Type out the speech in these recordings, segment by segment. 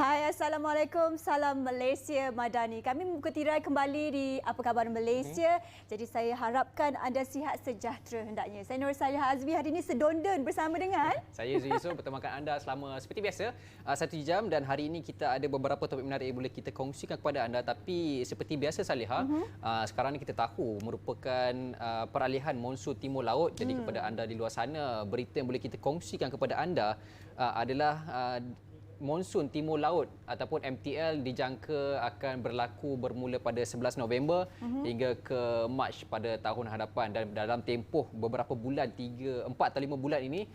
Hai, Assalamualaikum. Salam Malaysia Madani. Kami membuka tirai kembali di Apa Khabar Malaysia. Jadi saya harapkan anda sihat sejahtera hendaknya. Saya Nur Salihah Azmi hari ini sedondon bersama dengan... Saya Zul Yusof bertemakan anda selama seperti biasa 1 jam, dan hari ini kita ada beberapa topik menarik yang boleh kita kongsikan kepada anda. Tapi seperti biasa Salihah, sekarang ni kita tahu merupakan peralihan monsun timur laut. Jadi kepada anda di luar sana, berita yang boleh kita kongsikan kepada anda adalah monsun timur laut ataupun MTL dijangka akan berlaku bermula pada 11 November hingga ke Mac pada tahun hadapan, dan dalam tempoh beberapa bulan 4 atau 5 bulan ini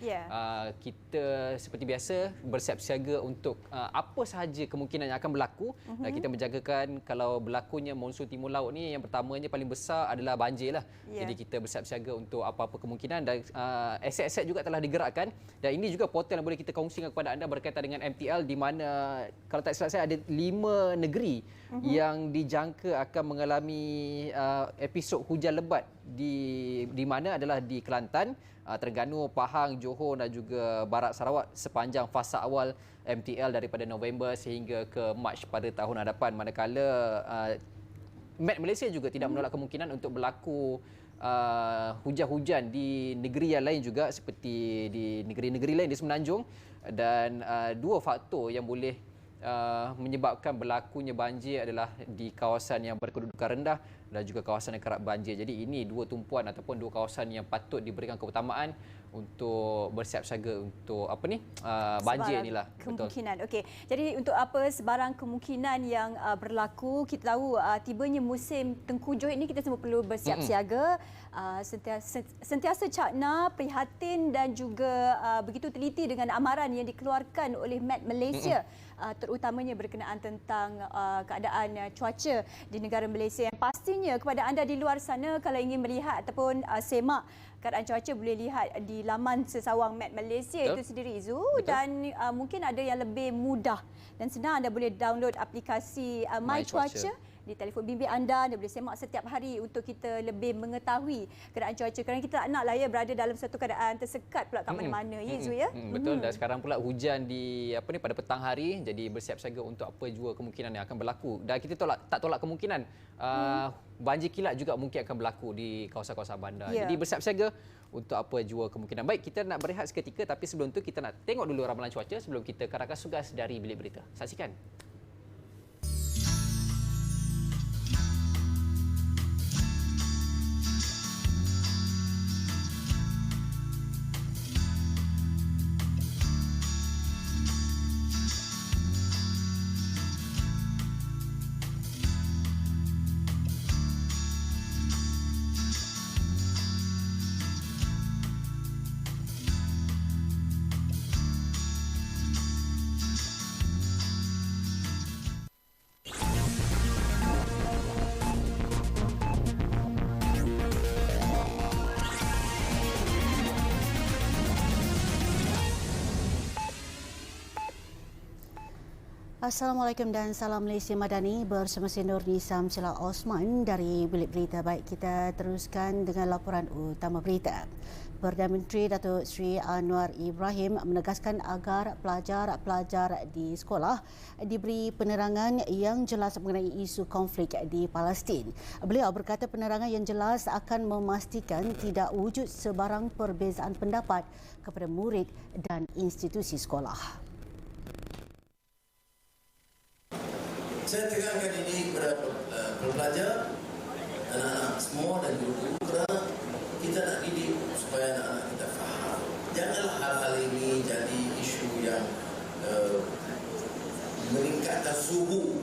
kita seperti biasa bersiap siaga untuk apa sahaja kemungkinan yang akan berlaku. Kita menjangkakan kalau berlakunya monsun timur laut ni, yang pertamanya paling besar adalah banjir lah. Jadi kita bersiap siaga untuk apa-apa kemungkinan, dan aset-aset juga telah digerakkan, dan ini juga portal yang boleh kita kongsikan kepada anda berkaitan dengan MTL, di mana kalau tak silap saya ada 5 negeri yang dijangka akan mengalami episod hujan lebat, di mana adalah di Kelantan, Terengganu, Pahang, Johor dan juga Barat Sarawak sepanjang fasa awal MTL daripada November sehingga ke Mac pada tahun hadapan. Manakala Met Malaysia juga tidak menolak kemungkinan untuk berlaku hujan-hujan di negeri yang lain juga, seperti di negeri-negeri lain di Semenanjung, dan dua faktor yang boleh menyebabkan berlakunya banjir adalah di kawasan yang berkedudukan rendah dan juga kawasan yang kerap banjir. Jadi ini dua tumpuan ataupun dua kawasan yang patut diberikan keutamaan untuk bersiap siaga untuk banjir inilah. Kemungkinan. Okey. Jadi untuk apa sebarang kemungkinan yang berlaku, kita tahu tibanya musim tengkujuh ini kita semua perlu bersiap siaga, sentiasa cakna, prihatin dan juga begitu teliti dengan amaran yang dikeluarkan oleh Met Malaysia, terutamanya berkenaan tentang keadaan cuaca di negara Malaysia. Yang pastinya kepada anda di luar sana, kalau ingin melihat ataupun semak keadaan cuaca, boleh lihat di laman sesawang Met Malaysia itu sendiri, Izu. Dan mungkin ada yang lebih mudah dan senang, anda boleh download aplikasi My Cuaca di telefon bimbit anda. Anda boleh semak setiap hari untuk kita lebih mengetahui keadaan cuaca, kerana kita tak nak lah berada dalam satu keadaan tersekat pula kat mana-mana, Izu ya. Betul. Dan sekarang pula hujan di pada petang hari, jadi bersiap siaga untuk apa jua kemungkinan yang akan berlaku. Dan kita tak tolak kemungkinan banjir kilat juga mungkin akan berlaku di kawasan-kawasan bandar. Jadi bersiap siaga untuk apa jua kemungkinan. Baik, kita nak berehat seketika, tapi sebelum tu kita nak tengok dulu ramalan cuaca sebelum kita ke rakas tugas dari Bilik Berita. Saksikan. Assalamualaikum dan salam Malaysia Madani, bersama saya Nur Nisam Sila Osman dari Bilik Berita. Baik, kita teruskan dengan laporan utama berita. Perdana Menteri Datuk Seri Anwar Ibrahim menegaskan agar pelajar-pelajar di sekolah diberi penerangan yang jelas mengenai isu konflik di Palestin. Beliau berkata penerangan yang jelas akan memastikan tidak wujud sebarang perbezaan pendapat kepada murid dan institusi sekolah. Saya tekankan ini kepada pelajar, anak-anak semua dan guru-guru, kerana kita nak didik supaya anak-anak kita faham. Janganlah hal-hal ini jadi isu yang meningkatkan suhu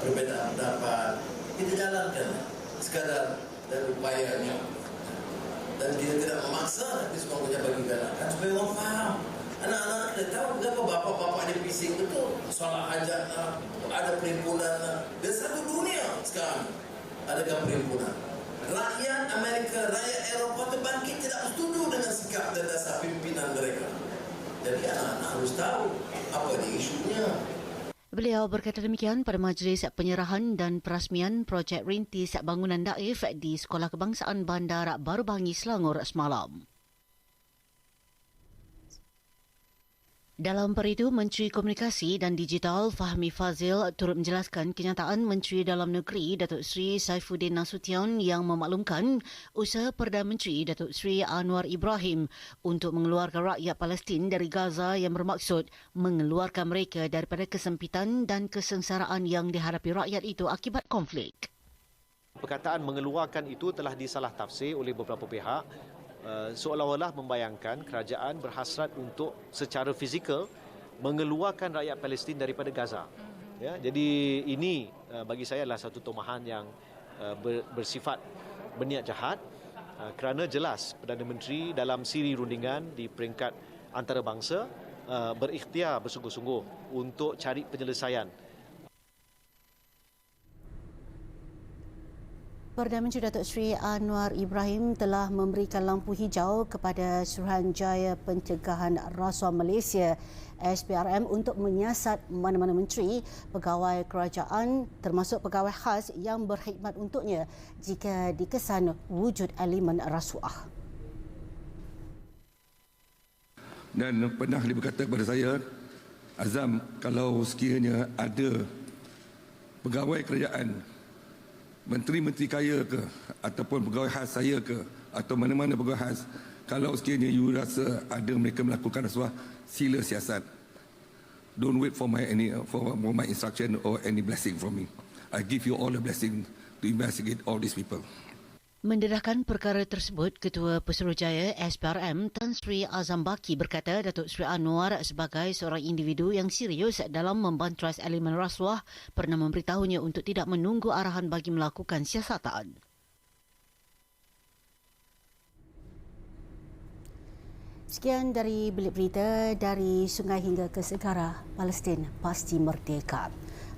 perbezaan pendapat. Kita jalankan sekadar dan upayanya, dan kita tidak memaksa, tapi semuanya bagi galakan supaya orang faham. Anak-anak kita tahu kenapa bapak-bapak dia bising betul. Solat hajat lah, ada perhimpunan lah. Dan satu dunia sekarang adakan perhimpunan. Rakyat Amerika, rakyat Eropah terbangkit tidak setuju dengan sikap dan dasar pimpinan mereka. Jadi anak-anak harus tahu apa dia isunya. Beliau berkata demikian pada majlis penyerahan dan perasmian projek rintis bangunan Daif di Sekolah Kebangsaan Bandar Baru Bangi, Selangor semalam. Dalam per itu, Menteri Komunikasi dan Digital Fahmi Fazil turut menjelaskan kenyataan Menteri Dalam Negeri Datuk Seri Saifuddin Nasution yang memaklumkan usaha Perdana Menteri Datuk Seri Anwar Ibrahim untuk mengeluarkan rakyat Palestin dari Gaza yang bermaksud mengeluarkan mereka daripada kesempitan dan kesengsaraan yang dihadapi rakyat itu akibat konflik. Perkataan mengeluarkan itu telah disalah tafsir oleh beberapa pihak, seolah-olah membayangkan kerajaan berhasrat untuk secara fizikal mengeluarkan rakyat Palestin daripada Gaza. Ya, jadi ini bagi saya adalah satu tomahan yang bersifat berniat jahat, kerana jelas Perdana Menteri dalam siri rundingan di peringkat antarabangsa berikhtiar bersungguh-sungguh untuk cari penyelesaian. Perdana Menteri Datuk Seri Anwar Ibrahim telah memberikan lampu hijau kepada Suruhanjaya Pencegahan Rasuah Malaysia SPRM untuk menyiasat mana-mana menteri, pegawai kerajaan termasuk pegawai khas yang berkhidmat untuknya jika dikesan wujud elemen rasuah. Dan pernah dia berkata kepada saya, Azam, kalau sekiranya ada pegawai kerajaan, menteri-menteri kaya ke ataupun pegawai khas saya ke atau mana-mana pegawai khas, kalau sekiranya you rasa ada mereka melakukan rasuah, sila siasat. Don't wait for my instruction or any blessing from me. I give you all the blessing to investigate all these people. Mendedahkan perkara tersebut, Ketua Pesuruhjaya SPRM Tan Sri Azam Baki berkata Datuk Seri Anwar sebagai seorang individu yang serius dalam membantras elemen rasuah pernah memberitahunya untuk tidak menunggu arahan bagi melakukan siasatan. Sekian dari Bilik Berita. Dari sungai hingga ke segara, Palestin pasti merdeka.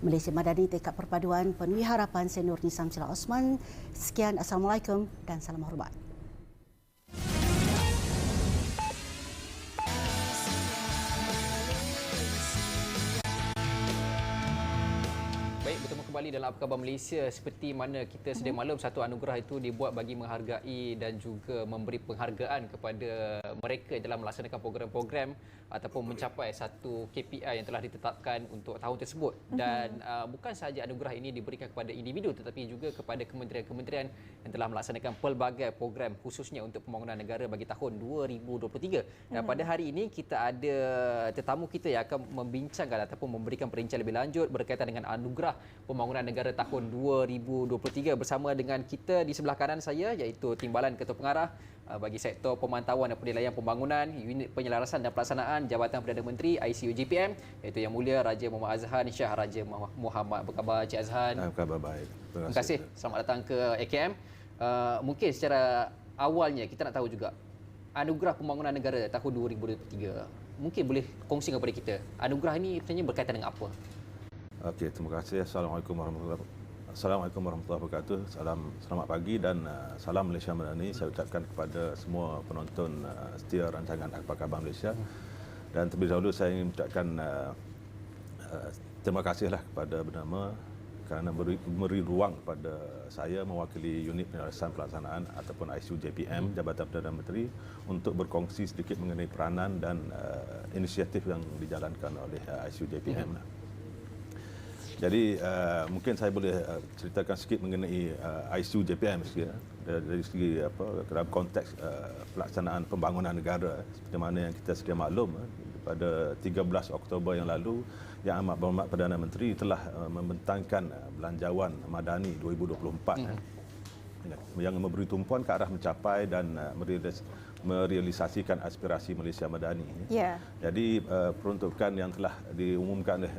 Malaysia Madani tekad perpaduan penuhi harapan. Saya Nurni Samsila Osman. Sekian, Assalamualaikum dan salam hormat. Baik, bertemu kembali dalam Apa Khabar Malaysia. Seperti mana kita sedia maklum, satu anugerah itu dibuat bagi menghargai dan juga memberi penghargaan kepada mereka dalam melaksanakan program-program ataupun mencapai satu KPI yang telah ditetapkan untuk tahun tersebut. Dan bukan sahaja anugerah ini diberikan kepada individu tetapi juga kepada kementerian-kementerian yang telah melaksanakan pelbagai program khususnya untuk pembangunan negara bagi tahun 2023. Dan pada hari ini kita ada tetamu kita yang akan membincangkan ataupun memberikan perincian lebih lanjut berkaitan dengan anugerah pembangunan negara tahun 2023 bersama dengan kita di sebelah kanan saya iaitu Timbalan Ketua Pengarah bagi sektor pemantauan dan penilaian pembangunan, unit penyelarasan dan pelaksanaan Jabatan Perdana Menteri ICU JPM iaitu Yang Mulia Raja Muhammad Azhan Shah Raja Muhammad. Apa khabar Cik Azhan? Khabar baik. Terima kasih. Selamat datang ke AKM. Mungkin secara awalnya kita nak tahu juga anugerah pembangunan negara tahun 2023. Mungkin boleh kongsikan kepada kita. Anugerah ini sebenarnya berkaitan dengan apa? Okey, terima kasih. Assalamualaikum warahmatullahi wabarakatuh. Selamat pagi dan salam Malaysia Madani. Saya ucapkan kepada semua penonton setia rancangan Apa Khabar Malaysia. Dan terlebih dahulu saya ingin mengucapkan terima kasihlah kepada Bernama kerana memberi ruang kepada saya mewakili unit penyelarasan pelaksanaan ataupun ICU JPM Jabatan Perdana Menteri untuk berkongsi sedikit mengenai peranan dan inisiatif yang dijalankan oleh ICU JPM. Jadi mungkin saya boleh ceritakan sikit mengenai ICU JPM dari segi dalam konteks pelaksanaan pembangunan negara seperti mana yang kita sedia maklum pada 13 Oktober yang lalu Yang Amat Berhormat Perdana Menteri telah membentangkan Belanjawan Madani 2024 yang memberi tumpuan ke arah mencapai dan merealisasikan aspirasi Malaysia Madani. Yeah. Jadi peruntukan yang telah diumumkan oleh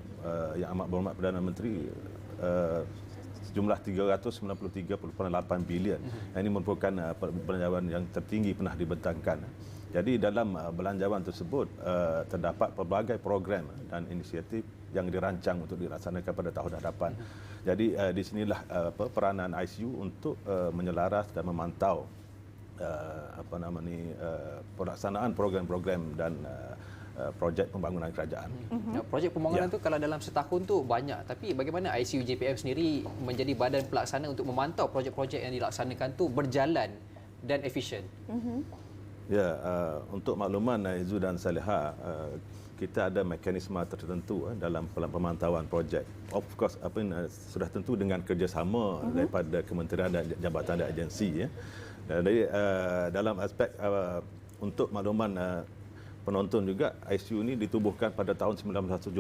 Yang Amat Berhormat Perdana Menteri sejumlah 393.8 bilion. Ini merupakan belanjawan yang tertinggi pernah dibentangkan. Jadi dalam belanjawan tersebut terdapat pelbagai program dan inisiatif yang dirancang untuk dilaksanakan pada tahun hadapan. Jadi di sinilah peranan ICU untuk menyelaras dan memantau pelaksanaan program-program dan projek pembangunan kerajaan. Projek pembangunan tu kalau dalam setahun tu banyak, tapi bagaimana ICU JPM sendiri menjadi badan pelaksana untuk memantau projek-projek yang dilaksanakan tu berjalan dan efisien? Ya, untuk makluman Izu dan Saleha, kita ada mekanisme tertentu dalam pemantauan projek. Of course, sudah tentu dengan kerjasama daripada kementerian dan jabatan dan agensi. Jadi dalam aspek untuk makluman penonton juga, ICU ini ditubuhkan pada tahun 1971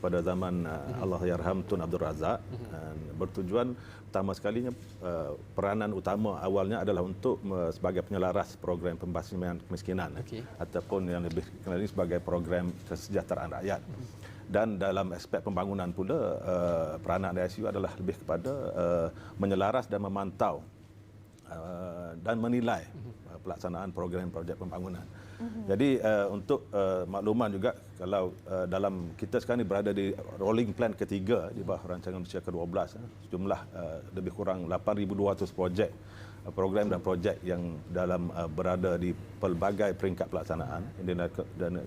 pada zaman Allahyarham Tun Abdul Razak. Bertujuan pertama sekalinya peranan utama awalnya adalah untuk sebagai penyelaras program pembasmian kemiskinan ataupun yang lebih dikenal ini sebagai program kesejahteraan rakyat. Dan dalam aspek pembangunan pula peranan ICU adalah lebih kepada menyelaras dan memantau dan menilai pelaksanaan program projek pembangunan. Jadi untuk makluman juga, kalau dalam kita sekarang ini berada di rolling plan ketiga di bawah rancangan Malaysia ke-12, jumlah lebih kurang 8,200 projek, program dan projek yang dalam berada di pelbagai peringkat pelaksanaan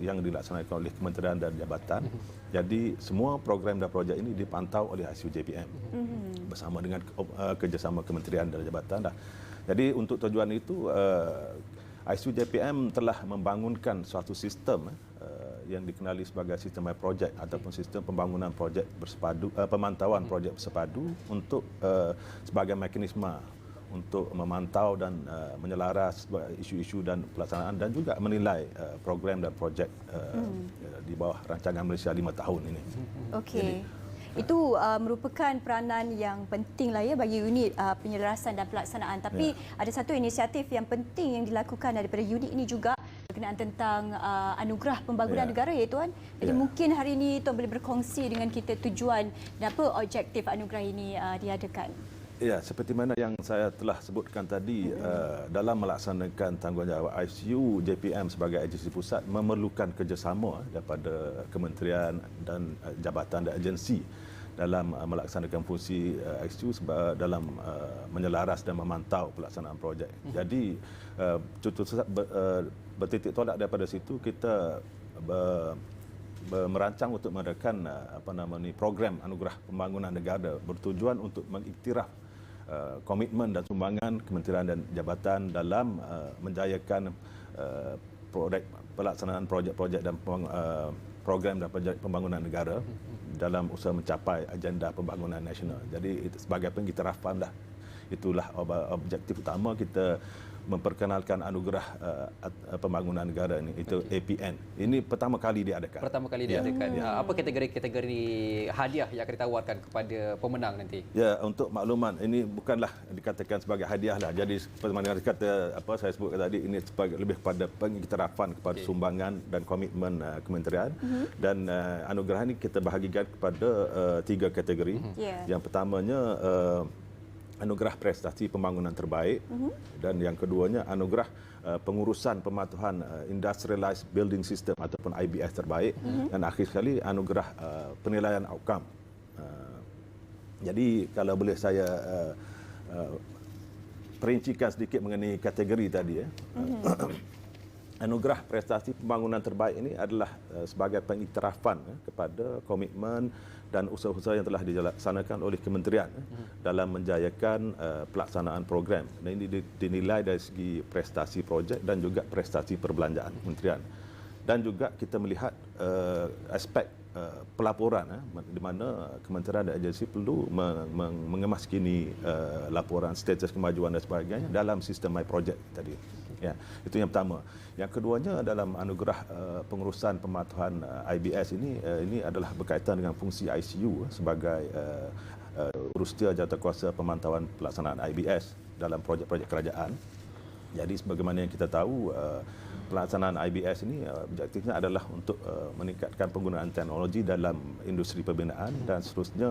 yang dilaksanakan oleh kementerian dan jabatan. Jadi semua program dan projek ini dipantau oleh ICU JPM bersama dengan kerjasama kementerian dan jabatan. Jadi untuk tujuan itu ICU JPM telah membangunkan suatu sistem yang dikenali sebagai sistem projek ataupun sistem pembangunan projek bersepadu, pemantauan projek bersepadu untuk sebagai mekanisme untuk memantau dan menyelaras isu-isu dan pelaksanaan dan juga menilai program dan projek di bawah rancangan Malaysia 5 tahun ini. Okey. Itu merupakan peranan yang penting lah ya bagi unit penyelarasan dan pelaksanaan. Tapi ada satu inisiatif yang penting yang dilakukan daripada unit ini juga berkenaan tentang anugerah pembangunan negara ya Tuan. Jadi mungkin hari ini Tuan boleh berkongsi dengan kita tujuan dan apa objektif anugerah ini diadakan. Ya, seperti mana yang saya telah sebutkan tadi, dalam melaksanakan tanggungjawab ICU JPM sebagai agensi pusat memerlukan kerjasama daripada kementerian dan jabatan dan agensi dalam melaksanakan fungsi ICU dalam menyelaras dan memantau pelaksanaan projek. Jadi bertitik tolak daripada situ kita merancang untuk mengadakan program anugerah pembangunan negara bertujuan untuk mengiktiraf komitmen dan sumbangan kementerian dan jabatan dalam menjayakan pelaksanaan projek-projek dan program dan projek pembangunan negara dalam usaha mencapai agenda pembangunan nasional. Jadi sebagai pengiktirafan itulah objektif utama kita memperkenalkan anugerah pembangunan negara ini, itu APN. Ini pertama kali diadakan. Pertama kali diadakan. Apa kategori-kategori hadiah yang akan ditawarkan kepada pemenang nanti? Ya, untuk makluman, ini bukanlah dikatakan sebagai hadiah lah. Jadi seperti mana kata saya sebutkan tadi, ini sebagai lebih kepada pengiktirafan kepada sumbangan dan komitmen kementerian. Dan anugerah ini kita bahagikan kepada 3 kategori. Yang pertamanya anugerah prestasi pembangunan terbaik dan yang keduanya anugerah pengurusan pematuhan industrialized building system ataupun IBS terbaik dan akhir sekali anugerah penilaian outcome. Jadi kalau boleh saya perincikan sedikit mengenai kategori tadi anugerah prestasi pembangunan terbaik ini adalah sebagai pengiktirafan kepada komitmen dan usaha-usaha yang telah dilaksanakan oleh kementerian dalam menjayakan pelaksanaan program. Dan ini dinilai dari segi prestasi projek dan juga prestasi perbelanjaan kementerian. Dan juga kita melihat aspek pelaporan di mana kementerian dan agensi perlu mengemaskini laporan status kemajuan dan sebagainya dalam sistem My Project tadi. Ya, itu yang pertama. Yang keduanya dalam anugerah pengurusan pematuhan IBS ini adalah berkaitan dengan fungsi ICU sebagai urustia jawatankuasa pemantauan pelaksanaan IBS dalam projek-projek kerajaan. Jadi sebagaimana yang kita tahu, pelaksanaan IBS ini objektifnya adalah untuk meningkatkan penggunaan teknologi dalam industri pembinaan dan seterusnya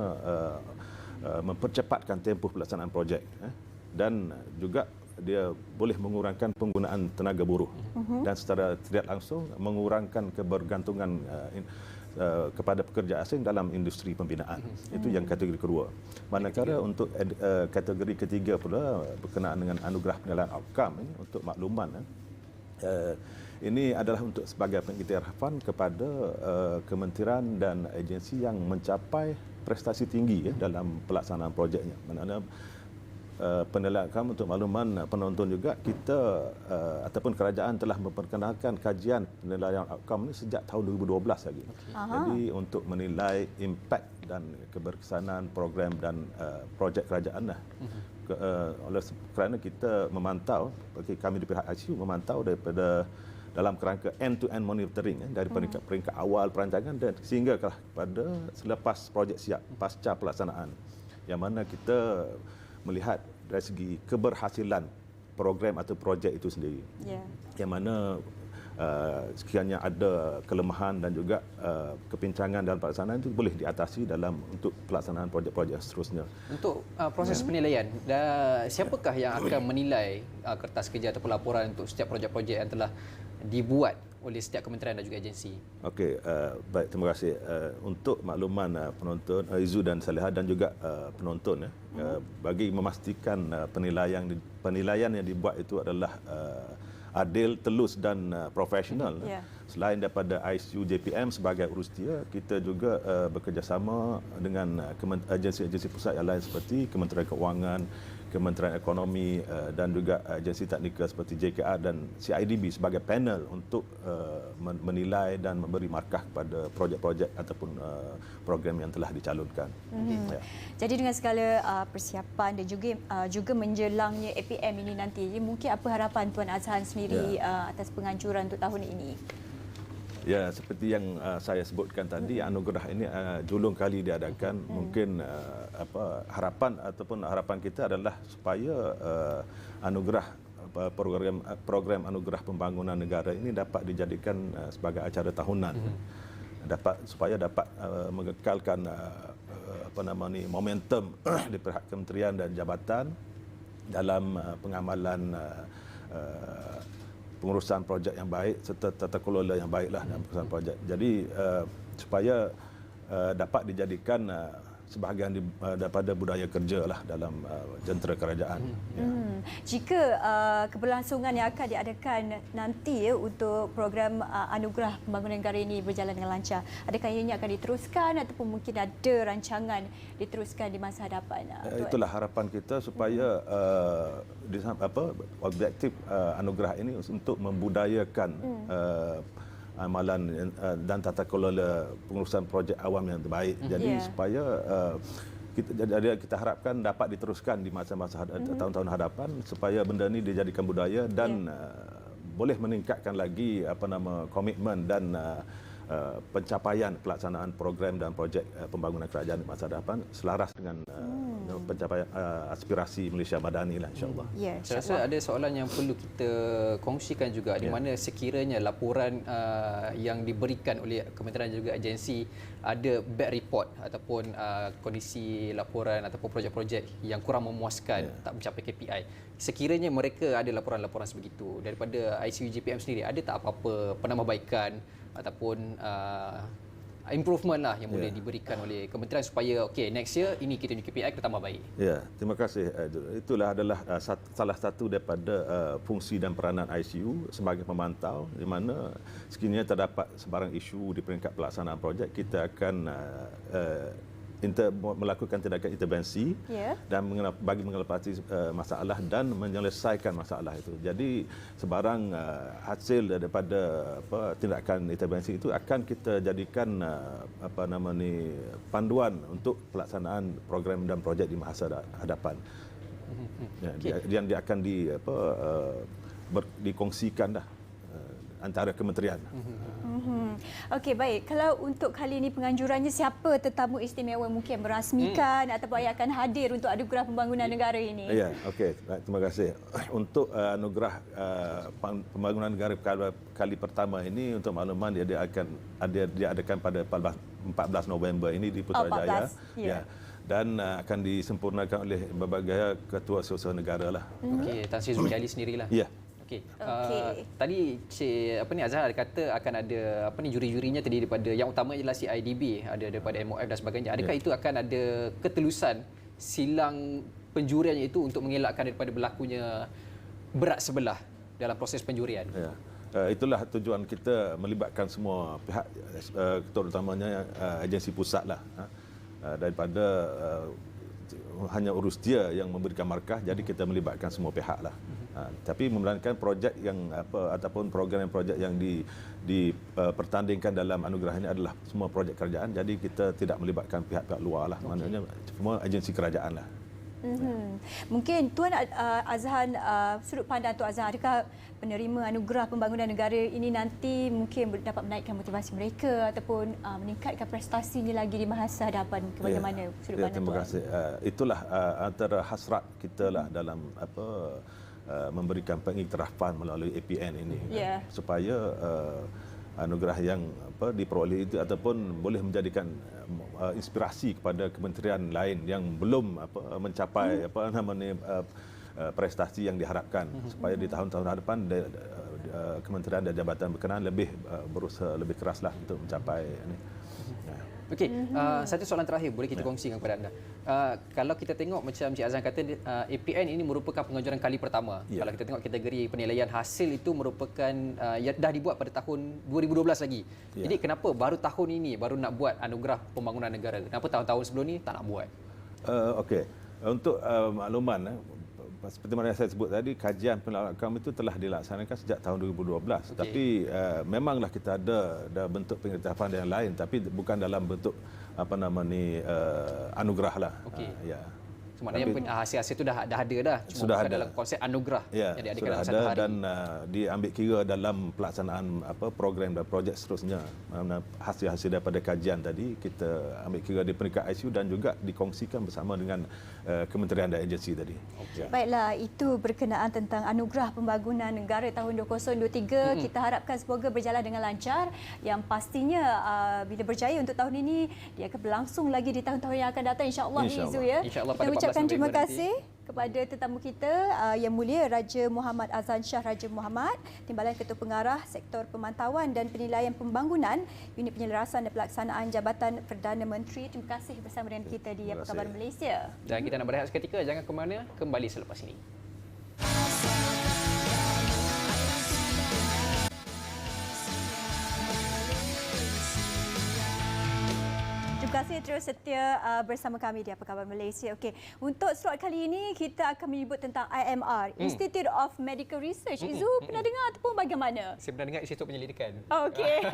mempercepatkan tempoh pelaksanaan projek dan juga dia boleh mengurangkan penggunaan tenaga buruh dan secara tidak langsung mengurangkan kebergantungan kepada pekerja asing dalam industri pembinaan. Itu yang kategori kedua. Manakala untuk kategori ketiga pula berkenaan dengan anugerah penilaian outcome ini untuk makluman. Ini adalah untuk sebagai pengiktirafan kepada kementerian dan agensi yang mencapai prestasi tinggi dalam pelaksanaan projeknya. Maknanya penilaian outcome, untuk makluman penonton juga, kita ataupun kerajaan telah memperkenalkan kajian penilaian outcome ini sejak tahun 2012 lagi. Jadi untuk menilai impak dan keberkesanan program dan projek kerajaan lah. Kerana kita memantau, kami di pihak ICU memantau daripada dalam kerangka end-to-end monitoring dari peringkat awal perancangan dan sehingga pada selepas projek siap pasca pelaksanaan, yang mana kita melihat dari segi keberhasilan program atau projek itu sendiri. Yang mana sekiranya ada kelemahan dan juga kepincangan dalam pelaksanaan itu boleh diatasi dalam untuk pelaksanaan projek-projek seterusnya. Untuk proses penilaian, siapakah yang akan menilai kertas kerja atau laporan untuk setiap projek-projek yang telah dibuat oleh setiap kementerian dan juga agensi? Okey, baik, terima kasih. Untuk makluman penonton, Izu dan Saleha dan juga penonton, bagi memastikan penilaian yang dibuat itu adalah adil, telus dan profesional. Selain daripada ICU JPM sebagai urustia, kita juga bekerjasama dengan agensi-agensi pusat yang lain seperti Kementerian Keuangan, Kementerian Ekonomi dan juga agensi teknikal seperti JKR dan CIDB sebagai panel untuk menilai dan memberi markah kepada projek-projek ataupun program yang telah dicalonkan. Jadi dengan segala persiapan dan juga menjelangnya APM ini nanti, mungkin apa harapan Tuan Azhan sendiri atas penganjuran untuk tahun ini? Ya, seperti yang saya sebutkan tadi, anugerah ini julung kali diadakan. Mungkin harapan kita adalah supaya anugerah program anugerah pembangunan negara ini dapat dijadikan sebagai acara tahunan. Supaya dapat mengekalkan momentum di pihak kementerian dan jabatan dalam pengamalan pengurusan projek yang baik serta tata kelola yang baiklah dalam pengurusan projek. Jadi supaya dapat dijadikan sebahagian daripada budaya kerja lah dalam jentera kerajaan. Jika keberlangsungan yang akan diadakan nanti untuk program anugerah pembangunan negara ini berjalan dengan lancar, adakah ianya akan diteruskan ataupun mungkin ada rancangan diteruskan di masa hadapan? Itulah harapan kita supaya objektif anugerah ini untuk membudayakan amalan dan tata kelola pengurusan projek awam yang terbaik. Jadi supaya kita harapkan dapat diteruskan di masa-masa tahun-tahun hadapan supaya benda ini dijadikan budaya dan boleh meningkatkan lagi komitmen dan pencapaian pelaksanaan program dan projek pembangunan kerajaan di masa hadapan selaras dengan pencapaian aspirasi Malaysia Madani lah, insya-Allah. Saya rasa ada soalan yang perlu kita kongsikan juga di mana sekiranya laporan yang diberikan oleh kementerian dan juga agensi ada bad report ataupun kondisi laporan ataupun projek-projek yang kurang memuaskan, tak mencapai KPI. Sekiranya mereka ada laporan-laporan sebegitu daripada ICU JPM sendiri, ada tak apa-apa penambahbaikan ataupun improvement lah yang boleh diberikan oleh kementerian supaya next year ini kita punya KPI kita tambah baik. Ya, terima kasih. Itulah adalah salah satu daripada fungsi dan peranan ICU sebagai pemantau, di mana sekiranya terdapat sebarang isu di peringkat pelaksanaan projek, kita akan melakukan tindakan intervensi dan bagi mengatasi masalah dan menyelesaikan masalah itu. Jadi sebarang hasil daripada tindakan intervensi itu akan kita jadikan panduan untuk pelaksanaan program dan projek di masa hadapan. Yang dia akan dikongsikan antara kementerian. Okey, baik. Kalau untuk kali ini penganjurannya, siapa tetamu istimewa mungkin merasmikan ataupun yang akan hadir untuk anugerah pembangunan negara ini? Ya, okey. Terima kasih. Untuk anugerah pembangunan negara kali pertama ini, untuk makluman dia akan diadakan pada 14 November ini di Putrajaya. Dan akan disempurnakan oleh berbagai ketua sosial negara lah. Okey, Tan Sri Zulkifli sendirilah. Ya. Tadi Azhar ada kata akan ada juri-jurinya tadi daripada yang utama ialah CIDB, ada daripada MOF dan sebagainya. Adakah itu akan ada ketelusan silang penjuriannya itu untuk mengelakkan daripada berlakunya berat sebelah dalam proses penjurian? Itulah tujuan kita melibatkan semua pihak, terutamanya agensi pusat lah, daripada hanya urus dia yang memberikan markah, jadi kita melibatkan semua pihak lah. Tapi membenarkan projek yang ataupun program projek yang dipertandingkan dalam anugerah ini adalah semua projek kerajaan, jadi kita tidak melibatkan pihak-pihak luar lah, maknanya semua agensi kerajaan lah. Mungkin Tuan Azhan, sudut pandang Tuan Azhan, adakah penerima anugerah pembangunan negara ini nanti mungkin dapat menaikkan motivasi mereka ataupun meningkatkan prestasinya lagi di masa hadapan? Bagaimana sudut pandang terima Tuan? kasih. Itulah antara hasrat kita lah dalam memberikan pengiktirafan melalui APN ini, supaya anugerah yang diperoleh itu ataupun boleh menjadikan inspirasi kepada kementerian lain yang belum mencapai prestasi yang diharapkan, supaya di tahun-tahun hadapan kementerian dan jabatan berkenaan lebih berusaha lebih keraslah untuk mencapai ini. Okey, satu soalan terakhir boleh kita kongsikan kepada anda. Kalau kita tengok macam Cik Azhan kata, APN ini merupakan pengajuan kali pertama. Kalau kita tengok kategori penilaian hasil itu merupakan dah dibuat pada tahun 2012 lagi. Jadi kenapa baru tahun ini baru nak buat anugerah pembangunan negara? Kenapa tahun-tahun sebelum ni tak nak buat? Okey, untuk makluman, seperti mana saya sebut tadi, kajian penilaian itu telah dilaksanakan sejak tahun 2012. Tapi memanglah kita ada bentuk pengiktirafan yang lain, tapi bukan dalam bentuk anugerah lah. Maknanya hasil-hasil itu dah ada dah. Cuma sudah ada dalam konsep anugerah yang diadakan dalam satu hari. Dan diambil kira dalam pelaksanaan program dan projek seterusnya. Hasil-hasil daripada kajian tadi kita ambil kira di peringkat ICU dan juga dikongsikan bersama dengan kementerian dan agensi tadi. Baiklah, itu berkenaan tentang anugerah pembangunan negara tahun 2023. Kita harapkan semoga berjalan dengan lancar. Yang pastinya bila berjaya untuk tahun ini, dia akan berlangsung lagi di tahun-tahun yang akan datang, insya-Allah. Izu ya. InsyaAllah Kita ucapkan terima kasih kepada tetamu kita Yang Mulia Raja Muhammad Azhan Shah Raja Muhammad, Timbalan Ketua Pengarah Sektor Pemantauan dan Penilaian Pembangunan, Unit Penyelarasan dan Pelaksanaan Jabatan Perdana Menteri. Terima kasih bersama dengan kita di Apa Khabar Malaysia. Dan kita nak berehat seketika, jangan ke mana, kembali selepas ini. Terima kasih terus setia bersama kami di Apa Khabar Malaysia. Okey, untuk slot kali ini kita akan menyebut tentang IMR, Institute of Medical Research. Izu pernah dengar ataupun bagaimana? Saya pernah dengar Institut Penyelidikan. Okey.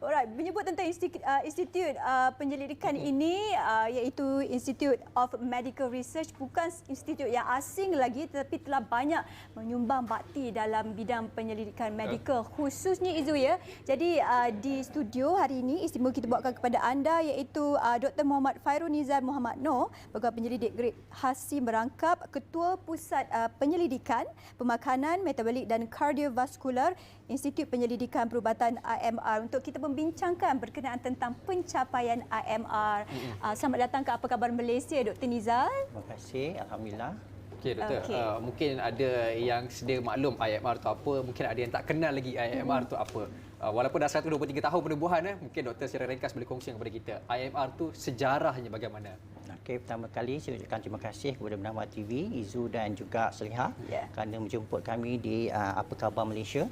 Alright, menyebut tentang Institute Penyelidikan ini iaitu Institute of Medical Research, bukan institut yang asing lagi tetapi telah banyak menyumbang bakti dalam bidang penyelidikan medikal khususnya Izu ya. Jadi di studio hari ini istimewa kita bawakan kepada anda iaitu Dr. Muhammad Fairul Nizam Muhammad Noor, Pegawai Penyelidik Grade Hasi Merangkap, Ketua Pusat Penyelidikan, Pemakanan, Metabolik dan Kardiovaskular, Institut Penyelidikan Perubatan IMR, untuk kita membincangkan berkenaan tentang pencapaian IMR. Selamat datang ke Apa Khabar Malaysia, Dr. Nizam. Terima kasih, alhamdulillah. Okey doktor, mungkin ada yang sedia maklum IMR tu apa, mungkin ada yang tak kenal lagi IMR tu apa. Walaupun dah 123 tahun penubuhan, mungkin doktor secara ringkas boleh kongsikan kepada kita IMR tu sejarahnya bagaimana? Okey, pertama kali saya ucapkan terima kasih kepada Bernama TV, Izu dan juga Seliha kerana menjemput kami di Apa Khabar Malaysia.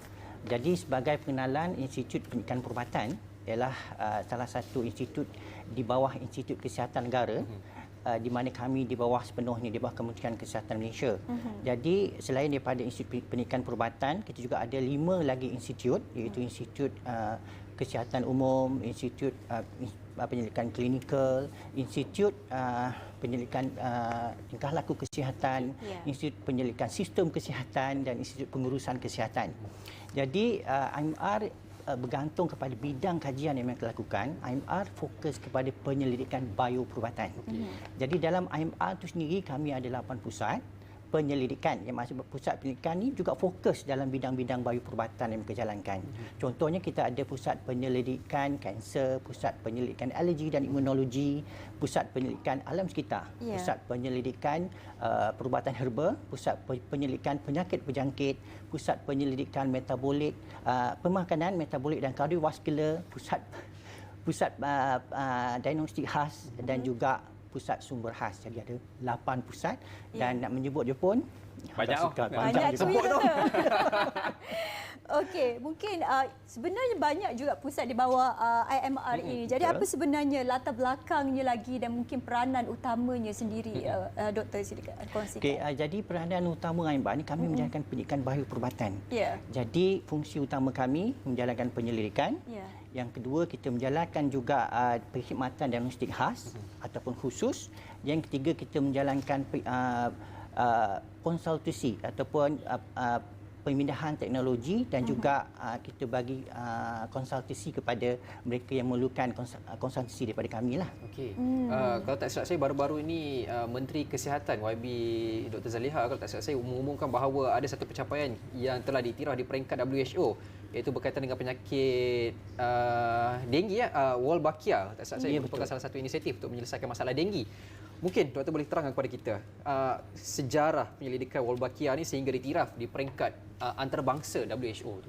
Jadi sebagai pengenalan, Institut Pendidikan Perubatan ialah salah satu institut di bawah Institut Kesihatan Negara. Di mana kami di bawah sepenuhnya di bawah Kementerian Kesihatan Malaysia. Jadi selain daripada Institut Pendidikan Perubatan, kita juga ada 5 lagi institut, iaitu Institut Kesihatan Umum, Institut Penyelidikan Klinikal, Institut Penyelidikan Tingkah Laku Kesihatan, Institut Penyelidikan Sistem Kesihatan dan Institut Pengurusan Kesihatan. Jadi IMR bergantung kepada bidang kajian yang mereka lakukan. IMR fokus kepada penyelidikan bioperubatan. Jadi dalam IMR itu sendiri kami ada 8 pusat penyelidikan. Yang maksud pusat penyelidikan ini juga fokus dalam bidang-bidang bioperubatan yang mereka jalankan. Contohnya kita ada pusat penyelidikan kanser, pusat penyelidikan alergi dan imunologi, pusat penyelidikan alam sekitar, pusat penyelidikan perubatan herba, pusat penyelidikan penyakit berjangkit, pusat penyelidikan metabolik, pemakanan, metabolik dan kardiovaskular, pusat diagnostik khas dan juga pusat sumber khas. Jadi ada 8 pusat dan nak menyebut je pun banyak banyak tu. Okey, mungkin sebenarnya banyak juga pusat di bawah IMR ini. Jadi apa sebenarnya latar belakangnya lagi dan mungkin peranan utamanya sendiri, Doktor silakan kongsikan. Okey, jadi peranan utama IMR ni kami menjalankan pendidikan bahaya perubatan. Ya. Jadi fungsi utama kami menjalankan penyelidikan. Ya. Yang kedua, kita menjalankan juga perkhidmatan diagnostik khas ataupun khusus. Yang ketiga, kita menjalankan konsultasi ataupun pemindahan teknologi dan juga kita bagi konsultasi kepada mereka yang memerlukan konsultasi daripada kami lah. Okey. Kalau tak silap saya baru-baru ini Menteri Kesihatan YB Dr. Zaliha kalau tak silap saya mengumumkan bahawa ada satu pencapaian yang telah diiktiraf di peringkat WHO iaitu berkaitan dengan penyakit denggi Wolbachia. Tak silap saya merupakan salah satu inisiatif untuk menyelesaikan masalah denggi. Mungkin doktor boleh terangkan kepada kita sejarah penyelidikan Wolbachia ni sehingga diiktiraf di peringkat antarabangsa WHO.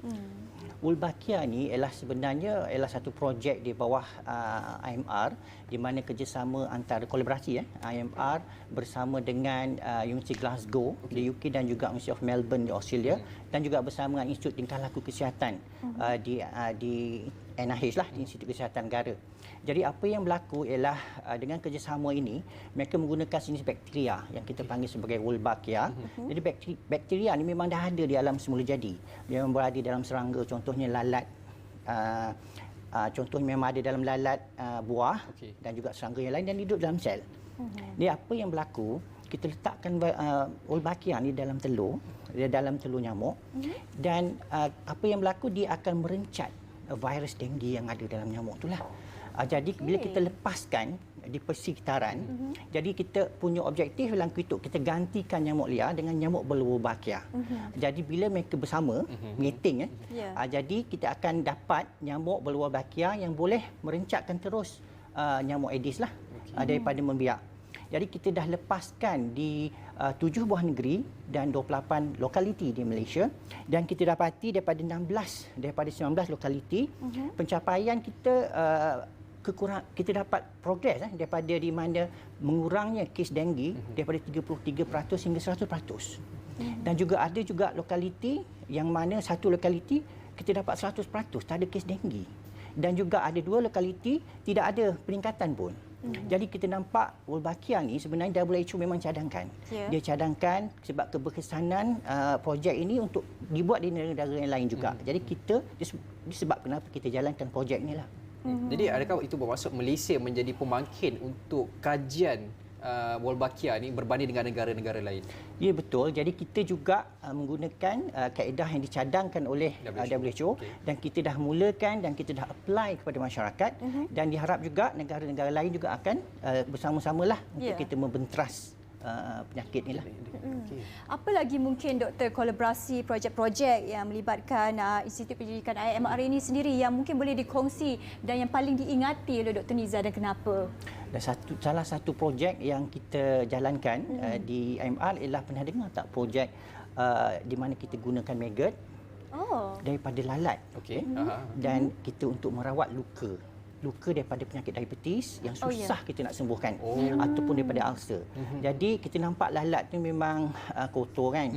Wolbachia ni sebenarnya satu projek di bawah IMR di mana kerjasama antara kolaborasi IMR bersama dengan Universiti Glasgow di UK dan juga University of Melbourne di Australia dan juga bersama dengan Institut Tingkah Laku Kesihatan di NIH di Institut Kesihatan Negara. Jadi apa yang berlaku ialah dengan kerjasama ini mereka menggunakan jenis bakteria yang kita panggil sebagai Wolbachia. Jadi bakteria ni memang dah ada di alam semula jadi. Memang berada dalam serangga, contohnya lalat. Contohnya memang ada dalam lalat buah dan juga serangga yang lain dan hidup dalam sel. Jadi apa yang berlaku, kita letakkan Wolbachia ni dalam telur nyamuk dan apa yang berlaku dia akan merencat virus denggi yang ada dalam nyamuk itulah. Jadi bila kita lepaskan di persekitaran, jadi kita punya objektif dalam itu kita gantikan nyamuk liar dengan nyamuk berwolbachia. Jadi bila mereka bersama mating jadi kita akan dapat nyamuk berwolbachia yang boleh merencatkan terus nyamuk Aedes daripada membiak. Jadi kita dah lepaskan di 7 buah negeri dan 28 lokaliti di Malaysia dan kita dapati daripada 19 lokaliti pencapaian kita kita dapat progres daripada di mana mengurangnya kes denggi daripada 33% hingga 100%. Dan juga ada juga lokaliti yang mana satu lokaliti kita dapat 100% tak ada kes denggi. Dan juga ada 2 lokaliti tidak ada peningkatan pun. Jadi kita nampak Wolbachia ni sebenarnya WHO memang cadangkan. Dia cadangkan sebab keberkesanan projek ini untuk dibuat di negara-negara yang lain juga. Jadi kita disebab kenapa kita jalankan projek ni lah. Jadi adakah itu bermaksud Malaysia menjadi pemangkin untuk kajian Wolbachia ni berbanding dengan negara-negara lain? Ya betul. Jadi kita juga menggunakan kaedah yang dicadangkan oleh WHO dan kita dah mulakan dan kita dah apply kepada masyarakat dan diharap juga negara-negara lain juga akan bersama-samalah untuk kita membenteras penyakit ni lah. Apa lagi mungkin doktor kolaborasi projek-projek yang melibatkan Institut Pendidikan IMR ini sendiri yang mungkin boleh dikongsi dan yang paling diingati oleh Dr. Niza dan kenapa? Dan salah satu projek yang kita jalankan di IMR ialah pernah dengar tak projek di mana kita gunakan maggot daripada lalat dan kita untuk merawat luka daripada penyakit diabetes yang susah kita nak sembuhkan ataupun daripada ulcer. Jadi kita nampak lalat tu memang kotor kan.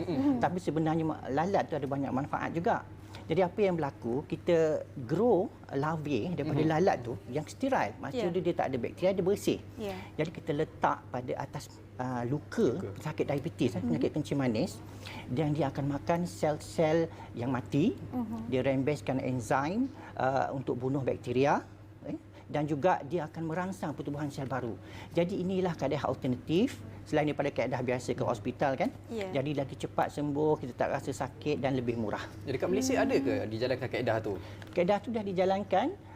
Tapi sebenarnya lalat tu ada banyak manfaat juga. Jadi apa yang berlaku, kita grow larvae daripada lalat tu yang sterile. Maksudnya dia tak ada bakteria, dia bersih. Jadi kita letak pada atas luka sakit diabetes, penyakit kencing manis dan dia akan makan sel-sel yang mati. Dia rembeskan enzim untuk bunuh bakteria. Dan juga dia akan merangsang pertubuhan sel baru. Jadi inilah kaedah alternatif selain daripada kaedah biasa ke hospital kan. Jadi lagi cepat sembuh, kita tak rasa sakit dan lebih murah. Jadi kat Malaysia ada ke dijalankan kaedah tu? Kaedah tu dah dijalankan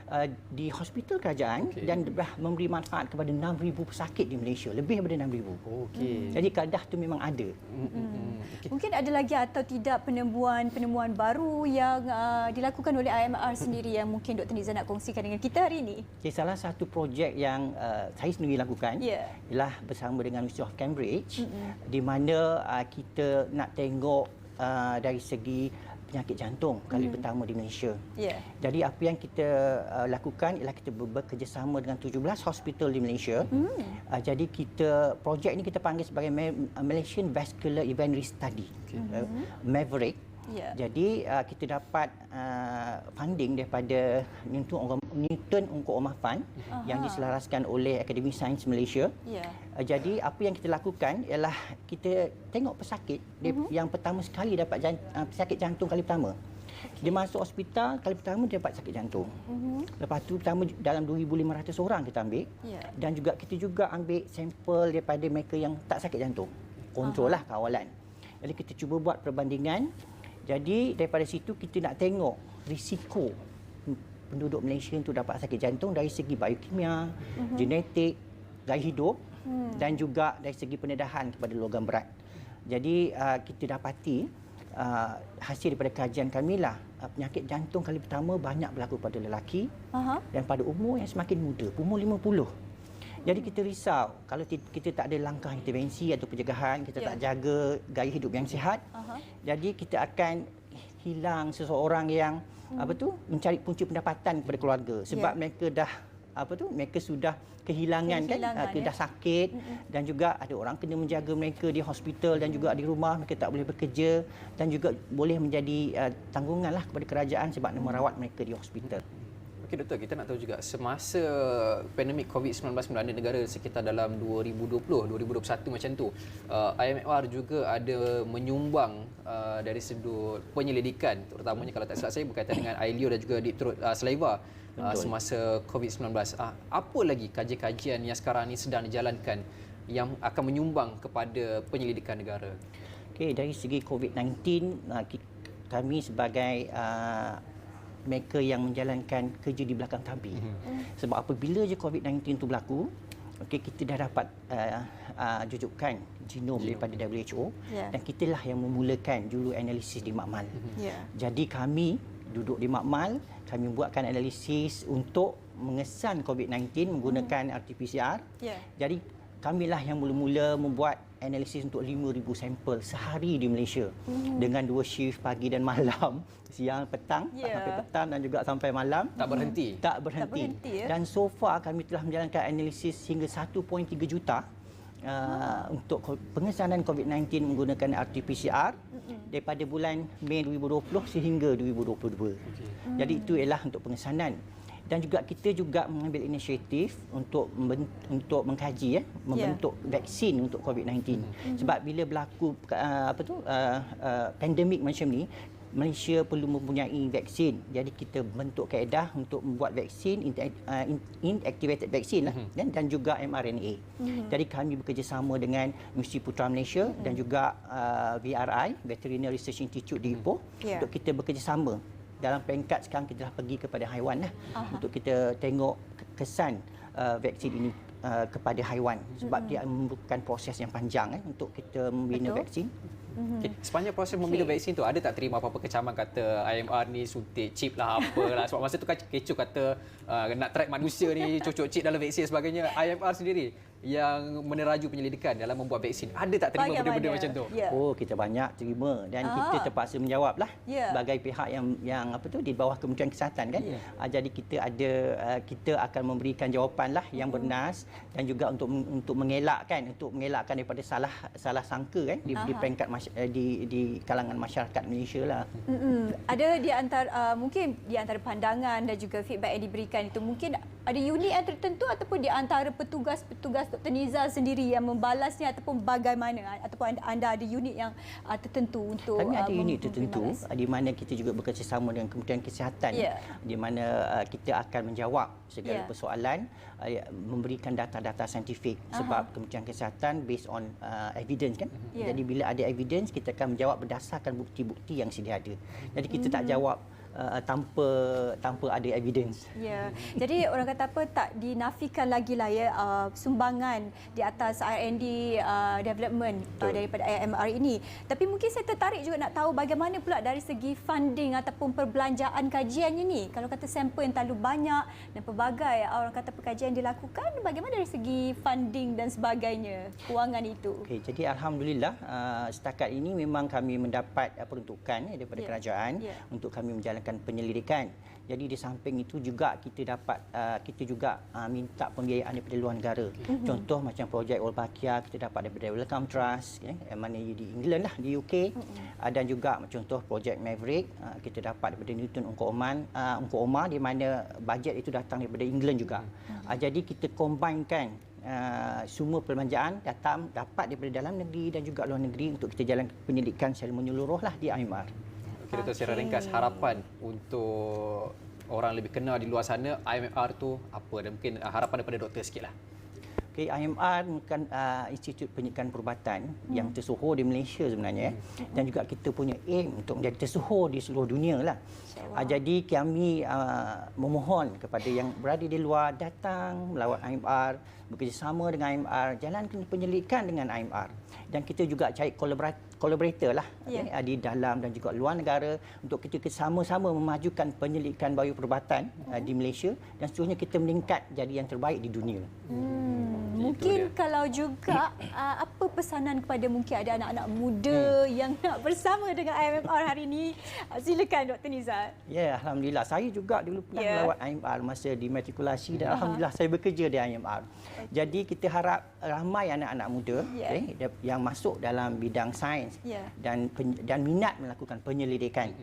di hospital kerajaan dan dah memberi manfaat kepada 6,000 pesakit di Malaysia, lebih daripada 6,000. Jadi kaedah tu memang ada. Mungkin ada lagi atau tidak penemuan baru yang dilakukan oleh IMR sendiri yang mungkin Dr. Niza nak kongsikan dengan kita hari ini? Salah satu projek yang saya sendiri lakukan ialah bersama dengan University of Cambridge di mana kita nak tengok dari segi penyakit jantung kali pertama di Malaysia. Jadi apa yang kita lakukan ialah kita bekerjasama dengan 17 hospital di Malaysia. Jadi projek ini kita panggil sebagai Malaysian Vascular Event Risk Study, MAVERIC. Ya. Jadi kita dapat funding daripada Newton Ongkok Omah Fund yang diselaraskan oleh Akademi Sains Malaysia. Ya. Jadi apa yang kita lakukan ialah kita tengok pesakit yang pertama sekali dapat pesakit jantung kali pertama. Dia masuk hospital kali pertama dia dapat sakit jantung. Lepas tu pertama dalam 2,500 orang kita ambil. Ya. Dan juga kita juga ambil sampel daripada mereka yang tak sakit jantung. Kontrol lah kawalan. Jadi kita cuba buat perbandingan. Jadi daripada situ kita nak tengok risiko penduduk Malaysia untuk dapat sakit jantung dari segi biokimia, genetik, gaya hidup dan juga dari segi pendedahan kepada logam berat. Jadi kita dapati hasil daripada kajian kami lah penyakit jantung kali pertama banyak berlaku pada lelaki dan pada umur yang semakin muda, umur 50. Jadi kita risau kalau kita tak ada langkah intervensi atau pencegahan, kita tak jaga gaya hidup yang sihat. Jadi kita akan hilang seseorang yang mencari punca pendapatan kepada keluarga sebab mereka dah mereka sudah kehilangan kan, dah sakit dan juga ada orang kena menjaga mereka di hospital dan juga di rumah, mereka tak boleh bekerja dan juga boleh menjadi tanggunganlah kepada kerajaan sebab merawat mereka di hospital. Okey doktor, kita nak tahu juga semasa pandemik COVID-19 melanda negara sekitar dalam 2020, 2021 macam tu, IMR juga ada menyumbang dari sudut penyelidikan, terutamanya kalau tak silap saya berkaitan dengan ILIO dan juga Deep Throat Saliva semasa COVID-19. Apa lagi kajian-kajian yang sekarang ini sedang dijalankan yang akan menyumbang kepada penyelidikan negara? Okey, dari segi COVID-19, kami sebagai mereka yang menjalankan kerja di belakang tabir. Sebab apabila je COVID-19 itu berlaku, kita dah dapat jujukan genom daripada WHO dan kitalah yang memulakan juru analisis di Makmal. Jadi kami duduk di Makmal, kami buatkan analisis untuk mengesan COVID-19 menggunakan RT-PCR. Jadi kamilah yang mula-mula membuat analisis untuk 5,000 sampel sehari di Malaysia dengan 2 shift pagi dan malam, siang petang sampai petang dan juga sampai malam. Tak berhenti. Tak berhenti. Dan so far kami telah menjalankan analisis hingga 1.3 juta untuk pengesanan COVID-19 menggunakan RT-PCR daripada bulan Mei 2020 sehingga 2022. Jadi itu ialah untuk pengesanan. Dan juga kita juga mengambil inisiatif untuk mengkaji membentuk vaksin untuk COVID-19. Sebab bila berlaku pandemik macam ni, Malaysia perlu mempunyai vaksin. Jadi kita bentuk kaedah untuk membuat vaksin, inactivated vaksin lah, dan juga mRNA. Jadi kami bekerjasama dengan Universiti Putra Malaysia dan juga VRI, Veterinary Research Institute di Ipoh, untuk kita bekerjasama. Dalam peringkat sekarang kita dah pergi kepada haiwan lah, untuk kita tengok kesan vaksin ini kepada haiwan sebab dia memerlukan proses yang panjang untuk kita membina vaksin. Okay. Sepanjang proses membina vaksin tu, ada tak terima apa-apa kecaman kata IMR ni suntik chip lah apalah, sebab masa tu kan kecoh kata nak track manusia ni cocok chip dalam vaksin sebagainya. IMR sendiri yang meneraju penyelidikan dalam membuat vaksin, ada tak terima benda-benda macam tu? Oh, kita banyak terima dan kita terpaksa menjawablah sebagai pihak yang di bawah Kementerian Kesihatan kan. Jadi kita akan memberikan jawapanlah yang bernas dan juga untuk mengelakkan daripada salah sangka kan di peringkat di kalangan masyarakat Malaysia lah. Ada di antara mungkin di antara pandangan dan juga feedback yang diberikan itu, mungkin ada unit yang tertentu ataupun di antara petugas Dr. Nizar sendiri yang membalasnya ataupun bagaimana, ataupun anda ada unit yang tertentu untuk kami ada unit tertentu di mana kita juga bekerjasama dengan Kementerian Kesihatan di mana kita akan menjawab segala persoalan, memberikan data-data saintifik sebab Kementerian Kesihatan based on evidence kan. Jadi bila ada evidence kita akan menjawab berdasarkan bukti-bukti yang sedia ada. Jadi kita tak jawab tanpa ada evidence. Jadi orang kata apa, tak dinafikan lagi lah sumbangan di atas R&D development daripada IMR ini. Tapi mungkin saya tertarik juga nak tahu bagaimana pula dari segi funding ataupun perbelanjaan kajian ini. Kalau kata sampel yang terlalu banyak dan pelbagai orang kata perkajian dilakukan, bagaimana dari segi funding dan sebagainya, kewangan itu? Okay, jadi alhamdulillah setakat ini memang kami mendapat peruntukan daripada kerajaan untuk kami menjalankan melaksanakan penyelidikan. Jadi di samping itu juga kita dapat kita juga minta pembiayaan daripada luar negara. Contoh macam projek Wolbachia kita dapat daripada Wellcome Trust yang mana di England lah, di UK. Dan juga contoh projek Maverick kita dapat daripada Newton Unco Omar di mana bajet itu datang daripada England juga. Jadi kita combinekan semua perbelanjaan dapat daripada dalam negeri dan juga luar negeri untuk kita jalankan penyelidikan secara menyeluruh lah di IMR. Okey, Dr. Secara ringkas, harapan untuk orang lebih kenal di luar sana, IMR tu apa? Dan mungkin harapan daripada doktor sikitlah. Okay, IMR bukan Institut Penyidikan Perubatan yang tersohor di Malaysia sebenarnya dan juga kita punya aim untuk menjadi tersohor di seluruh dunia lah. Jadi kami memohon kepada yang berada di luar datang melawat IMR, bekerjasama dengan IMR, jalankan penyelidikan dengan IMR. Dan kita juga cari collaborator lah di dalam dan juga luar negara untuk kita sama-sama memajukan penyelidikan bioperubatan di Malaysia dan seterusnya kita meningkat jadi yang terbaik di dunia. Mungkin kalau juga apa pesanan kepada mungkin ada anak-anak muda yang nak bersama dengan IMR hari ini? Silakan Dr. Nizar. Ya, alhamdulillah. Saya juga dulu pernah melawat IMR masa dimatrikulasi dan alhamdulillah saya bekerja di IMR. Jadi kita harap ramai anak-anak muda yang masuk dalam bidang sains dan minat melakukan penyelidikan.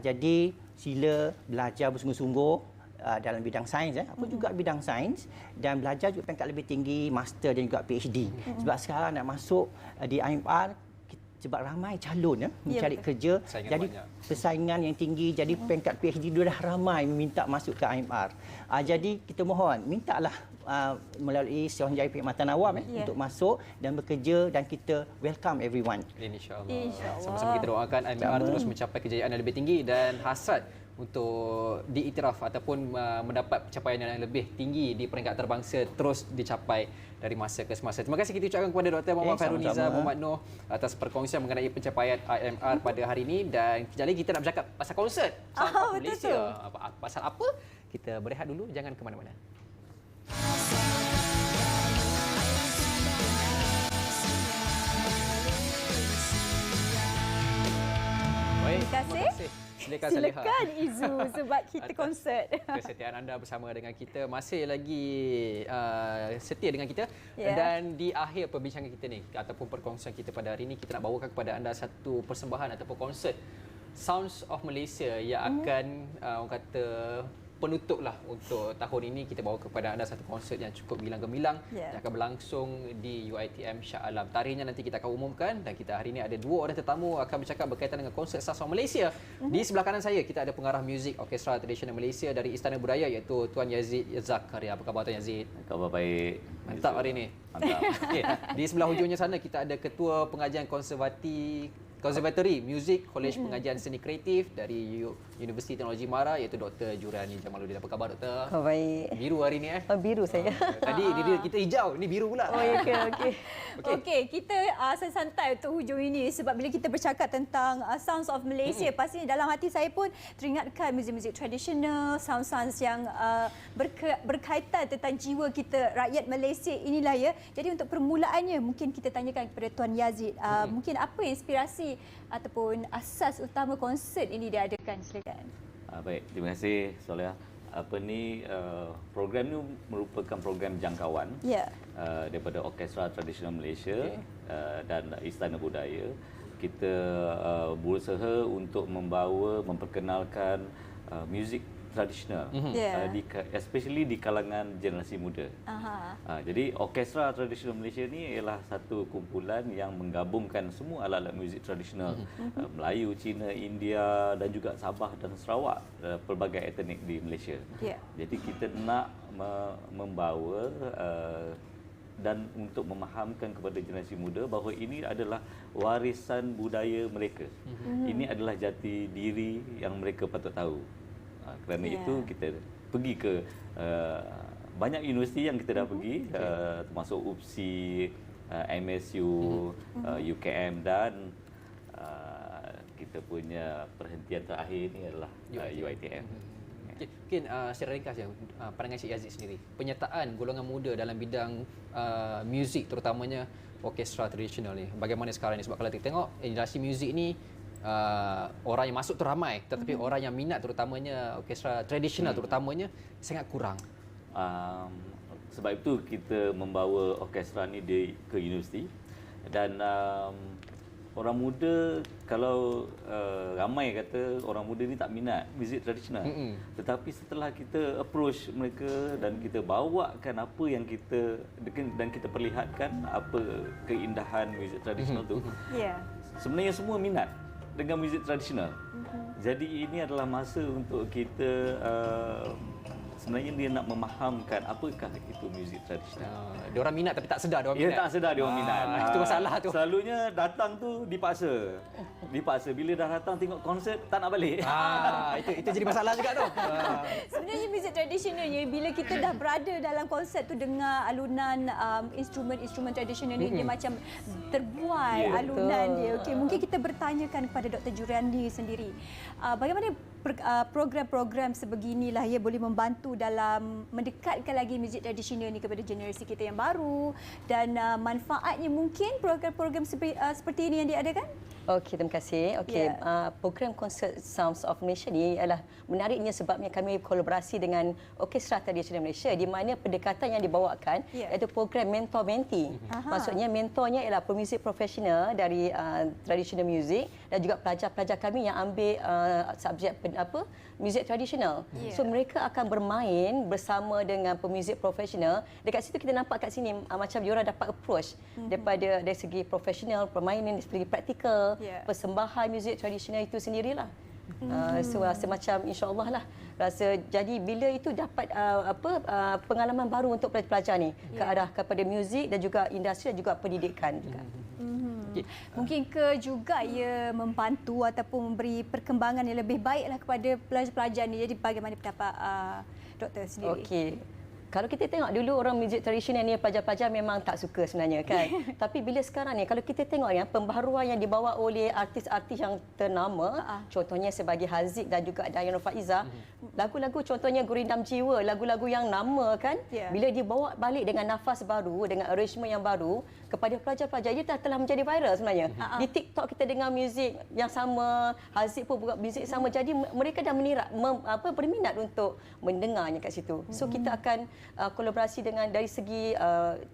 Jadi sila belajar bersungguh-sungguh dalam bidang sains. Aku juga bidang sains dan belajar juga peringkat lebih tinggi, master dan juga PhD. Sebab sekarang nak masuk di IMR sebab ramai calon mencari kerja, jadi persaingan yang tinggi, jadi peringkat PhD dah ramai meminta masuk ke IMR. Jadi kita mohon mintalah melalui Suruhanjaya Perkhidmatan Awam untuk masuk dan bekerja dan kita welcome everyone. InsyaAllah. Sama-sama kita doakan IMR terus mencapai kejayaan yang lebih tinggi dan hasrat untuk diiktiraf ataupun mendapat pencapaian yang lebih tinggi di peringkat antarabangsa terus dicapai dari masa ke semasa. Terima kasih kita ucapkan kepada Dr. Muhammad Fairul Nizar Muhammad Noh atas perkongsian mengenai pencapaian IMR pada hari ini dan kejap lagi kita nak bercakap pasal konsert Sound of Malaysia. Pasal apa? Kita berehat dulu, jangan ke mana-mana. Terima kasih. Silakan Izu sebab kita konsert. Kesetiaan anda bersama dengan kita masih lagi setia dengan kita dan di akhir perbincangan kita ni ataupun perkongsian kita pada hari ini kita nak bawakan kepada anda satu persembahan ataupun konsert Sounds of Malaysia yang akan orang kata penutuplah untuk tahun ini. Kita bawa kepada anda satu konsert yang cukup gemilang-gemilang yang akan berlangsung di UiTM Shah Alam. Tarikhnya nanti kita akan umumkan dan kita hari ini ada dua orang tetamu akan bercakap berkaitan dengan konsert Sounds of Malaysia. Di sebelah kanan saya kita ada pengarah muzik Orkestra Tradisional Malaysia dari Istana Budaya iaitu Tuan Yazid Zakaria. Apa khabar Tuan Yazid? Khabar baik. Mantap hari ini. Mantap. Okay. Di sebelah hujungnya sana kita ada Ketua Pengajian Konservatori Muzik Kolej Pengajian Seni Kreatif dari Universiti Teknologi Mara iaitu Dr. Jurani Jamaluddin. Apa khabar Doktor? Oh, baik. Biru hari ni biru saya. Tadi kita hijau, ni biru pula. Oh, okey. Okey, kita santai untuk hujung ini sebab bila kita bercakap tentang Sounds of Malaysia, pastinya dalam hati saya pun teringatkan muzik-muzik tradisional, sound-sounds yang berkaitan tentang jiwa kita rakyat Malaysia inilah ya. Jadi untuk permulaannya mungkin kita tanyakan kepada Tuan Yazid, mungkin apa inspirasi ataupun asas utama konsert ini diadakan? Silakan. Baik, terima kasih Soleh. Program ini merupakan program jangkauan daripada Orkestra Tradisional Malaysia dan Istana Budaya. Kita berusaha untuk memperkenalkan muzik tradisional, especially di kalangan generasi muda. Jadi Orkestra Tradisional Malaysia ni ialah satu kumpulan yang menggabungkan semua alat-alat muzik tradisional Melayu, Cina, India dan juga Sabah dan Sarawak, pelbagai etnik di Malaysia. Jadi kita nak membawa dan untuk memahamkan kepada generasi muda bahawa ini adalah warisan budaya mereka. Ini adalah jati diri yang mereka patut tahu. Kerana itu kita pergi ke banyak universiti yang kita dah pergi, termasuk UPSI, MSU, UKM dan kita punya perhentian terakhir ini adalah UiTM. Mungkin secara ringkas pandangan Cik Yazid sendiri, penyertaan golongan muda dalam bidang muzik terutamanya orkestra tradisional ni, bagaimana sekarang ni? Sebab kalau kita tengok generasi muzik ni orang yang masuk tu ramai, tetapi orang yang minat terutamanya orkestra tradisional terutamanya sangat kurang. Sebab itu kita membawa orkestra ni ke universiti dan orang muda, kalau ramai kata orang muda ni tak minat muzik tradisional. Tetapi setelah kita approach mereka dan kita bawakan apa yang kita dan kita perlihatkan apa keindahan muzik tradisional tu, sebenarnya semua minat dengan muzik tradisional. Jadi ini adalah masa untuk kita sebenarnya dia nak memahamkan apakah itu muzik tradisional. Dia orang minat tapi tak sedar dia orang minat. Tak sedar dia orang minat. Itu masalah tu. Selalunya datang tu dipaksa. Bila dah datang tengok konsert tak nak balik. Itu jadi masalah juga tu. Sebenarnya muzik tradisionalnya bila kita dah berada dalam konsert tu dengar alunan instrumen-instrumen tradisional ni, dia macam terbuai alunan dia. Okey, mungkin kita bertanyakan kepada Dr. Juriandi sendiri. Bagaimana program-program sebeginilah ia boleh membantu dalam mendekatkan lagi muzik tradisional ni kepada generasi kita yang baru, dan manfaatnya mungkin program-program seperti ini yang diadakan? Okey, terima kasih. Okey, program konsert Sounds of Malaysia ni adalah menariknya sebabnya kami kolaborasi dengan Orkestra Tradisional Malaysia, di mana pendekatan yang dibawakan iaitu program mentor-mentee. Maksudnya mentornya ialah pemuzik profesional dari traditional music dan juga pelajar-pelajar kami yang ambil subjek muzik tradisional. So mereka akan bermain bersama dengan pemuzik profesional. Dekat situ kita nampak kat sini macam diorang dapat approach daripada dari segi profesional, permainan dari segi praktikal, persembahan muzik tradisional itu sendirilah. So rasa macam insya-Allah lah. Rasa jadi bila itu dapat pengalaman baru untuk pelajar-pelajar ni ke arah kepada muzik dan juga industri dan juga pendidikan juga. Mungkin ke juga ia membantu ataupun memberi perkembangan yang lebih baiklah kepada pelajar-pelajar ni. Jadi bagaimana pendapat doktor sendiri? Okey. Kalau kita tengok dulu orang muzik tradisional ni pelajar-pelajar memang tak suka sebenarnya kan. Tapi bila sekarang ni kalau kita tengok ya pembaharuan yang dibawa oleh artis-artis yang ternama, contohnya sebagai Haziq dan juga Dayang Nurfaiza, lagu-lagu contohnya Gurindam Jiwa, lagu-lagu yang lama kan, bila dibawa balik dengan nafas baru, dengan arrangement yang baru kepada pelajar-pelajar, dia telah menjadi viral sebenarnya. Di TikTok kita dengar muzik yang sama, Haziq pun buat muzik sama, jadi mereka dah berminat untuk mendengarnya kat situ. So kita akan kolaborasi dengan dari segi